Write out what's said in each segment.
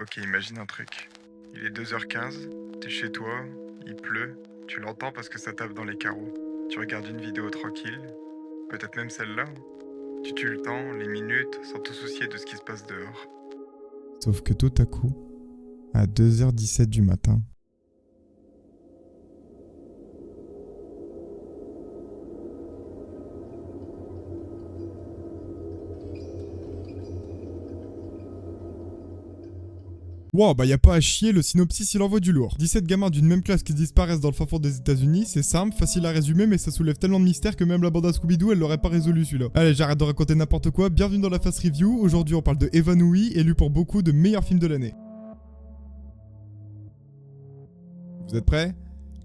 Ok, imagine un truc. Il est 2h15, t'es chez toi, il pleut, tu l'entends parce que ça tape dans les carreaux. Tu regardes une vidéo tranquille, peut-être même celle-là. Tu tues le temps, les minutes, sans te soucier de ce qui se passe dehors. Sauf que tout à coup, à 2h17 du matin, wow, bah y a pas à chier, le synopsis il envoie du lourd. 17 gamins d'une même classe qui disparaissent dans le fin fond des États-Unis, c'est simple, facile à résumer, mais ça soulève tellement de mystères que même la bande à Scooby-Doo elle l'aurait pas résolu celui-là. Allez, j'arrête de raconter n'importe quoi, bienvenue dans la Fast Review. Aujourd'hui on parle de Evanouie, élu pour beaucoup de meilleurs films de l'année. Vous êtes prêts?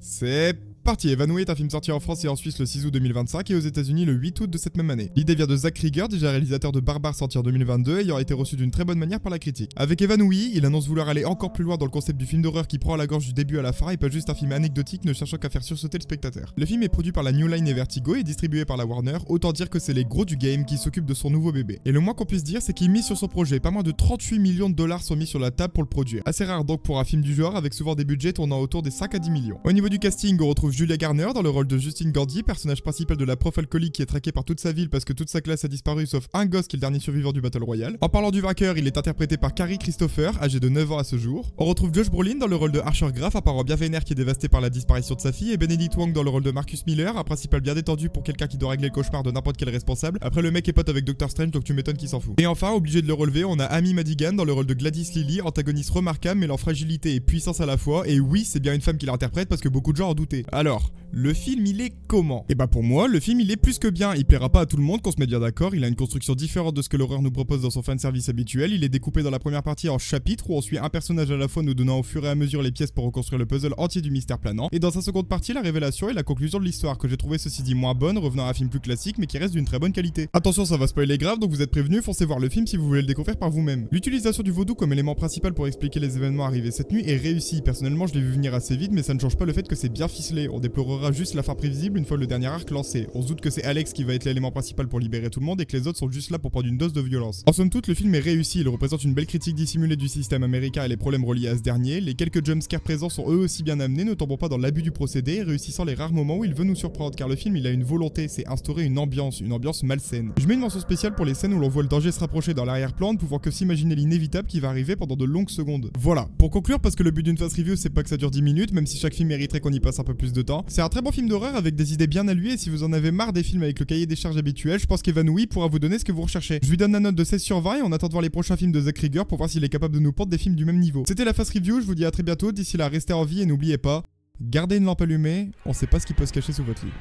C'est parti. Evanouie est un film sorti en France et en Suisse le 6 août 2025 et aux États-Unis le 8 août de cette même année. L'idée vient de Zach Krieger, déjà réalisateur de Barbare sorti en 2022, ayant été reçu d'une très bonne manière par la critique. Avec Evanouie, il annonce vouloir aller encore plus loin dans le concept du film d'horreur qui prend à la gorge du début à la fin et pas juste un film anecdotique ne cherchant qu'à faire sursauter le spectateur. Le film est produit par la New Line et Vertigo et distribué par la Warner, autant dire que c'est les gros du game qui s'occupent de son nouveau bébé. Et le moins qu'on puisse dire, c'est qu'il mise sur son projet, pas moins de 38 millions de dollars sont mis sur la table pour le produire. Assez rare donc pour un film du genre, avec souvent des budgets tournant autour des 5 à 10 millions. Au niveau du casting, on retrouve Julia Garner dans le rôle de Justine Gordy, personnage principal de la prof alcoolique qui est traquée par toute sa ville parce que toute sa classe a disparu sauf un gosse qui est le dernier survivant du Battle Royale. En parlant du vainqueur, il est interprété par Carrie Christopher, âgé de 9 ans à ce jour. On retrouve Josh Brolin dans le rôle de Archer Graff, un parent bien vénère qui est dévasté par la disparition de sa fille, et Benedict Wong dans le rôle de Marcus Miller, un principal bien détendu pour quelqu'un qui doit régler le cauchemar de n'importe quel responsable. Après, le mec est pote avec Doctor Strange, donc tu m'étonnes qu'il s'en fout. Et enfin, obligé de le relever, on a Amy Madigan dans le rôle de Gladys Lily, antagoniste remarquable mêlant fragilité et puissance à la fois, et oui, c'est bien une femme qui l'interprète parce que beaucoup de gens en doutaient. Alors, le film il est comment? Et bah pour moi, le film il est plus que bien, il plaira pas à tout le monde qu'on se mette bien d'accord, il a une construction différente de ce que l'horreur nous propose dans son fanservice habituel, il est découpé dans la première partie en chapitres où on suit un personnage à la fois nous donnant au fur et à mesure les pièces pour reconstruire le puzzle entier du mystère planant, et dans sa seconde partie la révélation et la conclusion de l'histoire que j'ai trouvé ceci dit moins bonne, revenant à un film plus classique mais qui reste d'une très bonne qualité. Attention, ça va spoiler grave donc vous êtes prévenus, foncez voir le film si vous voulez le découvrir par vous-même. L'utilisation du vaudou comme élément principal pour expliquer les événements arrivés cette nuit est réussie, personnellement je l'ai vu venir assez vite mais ça ne change pas le fait que c'est bien ficelé, on déplorera juste la fin prévisible une fois le dernier arc lancé. On se doute que c'est Alex qui va être l'élément principal pour libérer tout le monde et que les autres sont juste là pour prendre une dose de violence. En somme toute, le film est réussi, il représente une belle critique dissimulée du système américain et les problèmes reliés à ce dernier. Les quelques jumpscares présents sont eux aussi bien amenés, ne tombons pas dans l'abus du procédé, réussissant les rares moments où il veut nous surprendre, car le film il a une volonté, c'est instaurer une ambiance malsaine. Je mets une mention spéciale pour les scènes où l'on voit le danger se rapprocher dans l'arrière-plan, ne pouvant que s'imaginer l'inévitable qui va arriver pendant de longues secondes. Voilà, pour conclure, parce que le but d'une fast review c'est pas que ça dure 10 minutes, même si chaque film mériterait qu'on y passe un peu plus de temps. C'est un très bon film d'horreur avec des idées bien alluées et si vous en avez marre des films avec le cahier des charges habituel, je pense qu'Evanouie pourra vous donner ce que vous recherchez. Je lui donne la note de 16 sur 20 et on attend de voir les prochains films de Zach Krieger pour voir s'il est capable de nous pondre des films du même niveau. C'était la Fast Review, je vous dis à très bientôt, d'ici là restez en vie et n'oubliez pas, gardez une lampe allumée, on sait pas ce qui peut se cacher sous votre lit.